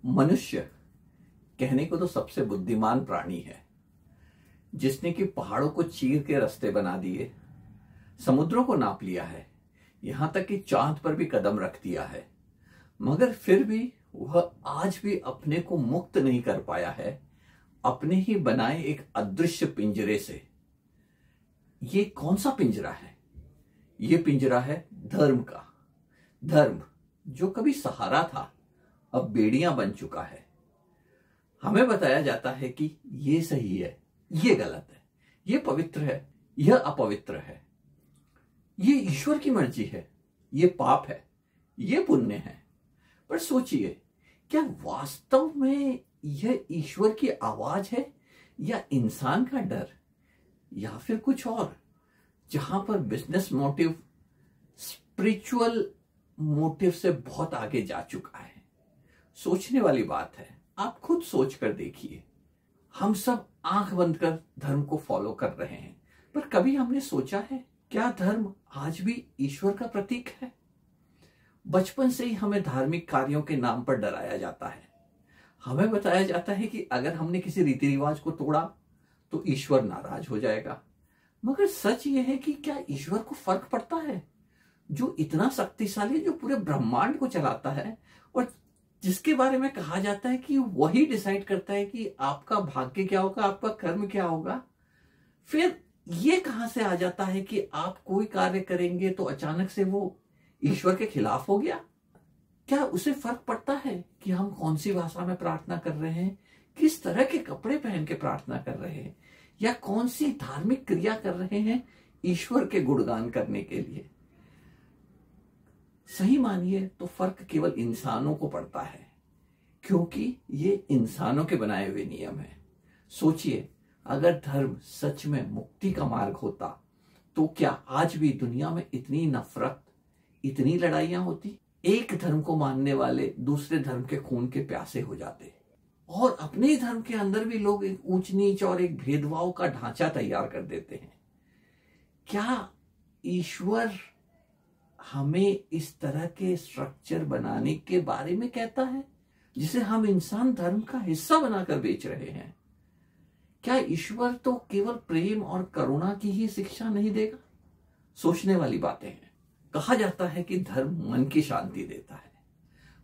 मनुष्य कहने को तो सबसे बुद्धिमान प्राणी है, जिसने कि पहाड़ों को चीर के रास्ते बना दिए, समुद्रों को नाप लिया है, यहां तक कि चांद पर भी कदम रख दिया है, मगर फिर भी वह आज भी अपने को मुक्त नहीं कर पाया है अपने ही बनाए एक अदृश्य पिंजरे से। ये कौन सा पिंजरा है? ये पिंजरा है धर्म का। धर्म जो कभी सहारा था, अब बेड़ियां बन चुका है। हमें बताया जाता है कि ये सही है, ये गलत है, ये पवित्र है, यह अपवित्र है, ये ईश्वर की मर्जी है, ये पाप है, ये पुण्य है। पर सोचिए, क्या वास्तव में यह ईश्वर की आवाज है या इंसान का डर, या फिर कुछ और, जहां पर बिजनेस मोटिव स्पिरिचुअल मोटिव से बहुत आगे जा चुका है। सोचने वाली बात है, आप खुद सोच कर देखिए। हम सब आंख बंद कर धर्म को फॉलो कर रहे हैं, पर कभी हमने सोचा है क्या धर्म आज भी ईश्वर का प्रतीक है? बचपन से ही हमें धार्मिक कार्यों के नाम पर डराया जाता है। हमें बताया जाता है कि अगर हमने किसी रीति रिवाज को तोड़ा तो ईश्वर नाराज हो जाएगा। मगर सच यह है कि क्या ईश्वर को फर्क पड़ता है, जो इतना शक्तिशाली, जो पूरे ब्रह्मांड को चलाता है और जिसके बारे में कहा जाता है कि वही डिसाइड करता है कि आपका भाग्य क्या होगा, आपका कर्म क्या होगा। फिर ये कहां से आ जाता है कि आप कोई कार्य करेंगे तो अचानक से वो ईश्वर के खिलाफ हो गया? क्या उसे फर्क पड़ता है कि हम कौन सी भाषा में प्रार्थना कर रहे हैं, किस तरह के कपड़े पहन के प्रार्थना कर रहे हैं, या कौन सी धार्मिक क्रिया कर रहे हैं ईश्वर के गुणगान करने के लिए? सही मानिए तो फर्क केवल इंसानों को पड़ता है, क्योंकि ये इंसानों के बनाए हुए नियम है। सोचिए, अगर धर्म सच में मुक्ति का मार्ग होता तो क्या आज भी दुनिया में इतनी नफरत, इतनी लड़ाइयां होती? एक धर्म को मानने वाले दूसरे धर्म के खून के प्यासे हो जाते, और अपने ही धर्म के अंदर भी लोग एक ऊंच नीच और एक भेदभाव का ढांचा तैयार कर देते हैं। क्या ईश्वर हमें इस तरह के स्ट्रक्चर बनाने के बारे में कहता है, जिसे हम इंसान धर्म का हिस्सा बनाकर बेच रहे हैं? क्या ईश्वर तो केवल प्रेम और करुणा की ही शिक्षा नहीं देगा? सोचने वाली बातें हैं। कहा जाता है कि धर्म मन की शांति देता है,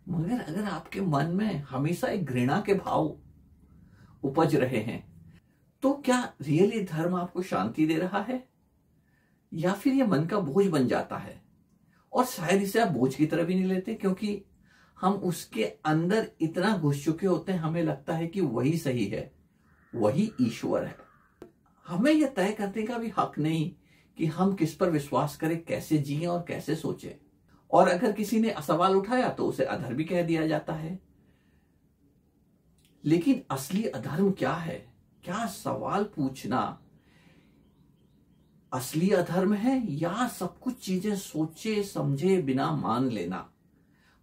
मगर अगर आपके मन में हमेशा एक घृणा के भाव उपज रहे हैं, तो क्या रियली धर्म आपको शांति दे रहा है, या फिर यह मन का बोझ बन जाता है? और शायद इसे आप बोझ की तरह भी नहीं लेते, क्योंकि हम उसके अंदर इतना घुस चुके होते हैं, हमें लगता है कि वही सही है, वही ईश्वर है। हमें यह तय करने का भी हक नहीं कि हम किस पर विश्वास करें, कैसे जिएं और कैसे सोचें। और अगर किसी ने सवाल उठाया तो उसे अधर्मी कह दिया जाता है। लेकिन असली अधर्म क्या है? क्या सवाल पूछना असली अधर्म है, या सब कुछ चीजें सोचे समझे बिना मान लेना?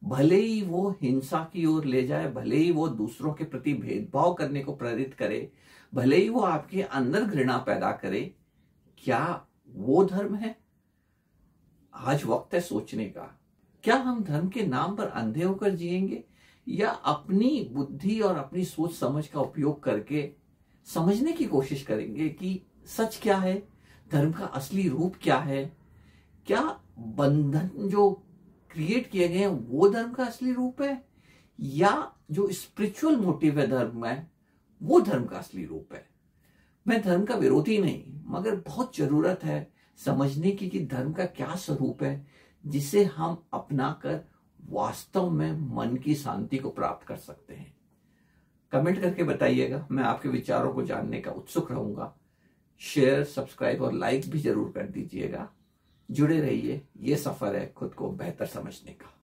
भले ही वो हिंसा की ओर ले जाए, भले ही वो दूसरों के प्रति भेदभाव करने को प्रेरित करे, भले ही वो आपके अंदर घृणा पैदा करे, क्या वो धर्म है? आज वक्त है सोचने का। क्या हम धर्म के नाम पर अंधे होकर जिएंगे, या अपनी बुद्धि और अपनी सोच समझ का उपयोग करके समझने की कोशिश करेंगे कि सच क्या है, धर्म का असली रूप क्या है? क्या बंधन जो क्रिएट किए गए हैं वो धर्म का असली रूप है, या जो स्पिरिचुअल मोटिव है धर्म में, वो धर्म का असली रूप है? मैं धर्म का विरोधी नहीं, मगर बहुत जरूरत है समझने की कि धर्म का क्या स्वरूप है, जिसे हम अपनाकर वास्तव में मन की शांति को प्राप्त कर सकते हैं। कमेंट करके बताइएगा, मैं आपके विचारों को जानने का उत्सुक रहूंगा। शेयर, सब्सक्राइब और लाइक भी जरूर कर दीजिएगा। जुड़े रहिए, ये सफर है खुद को बेहतर समझने का।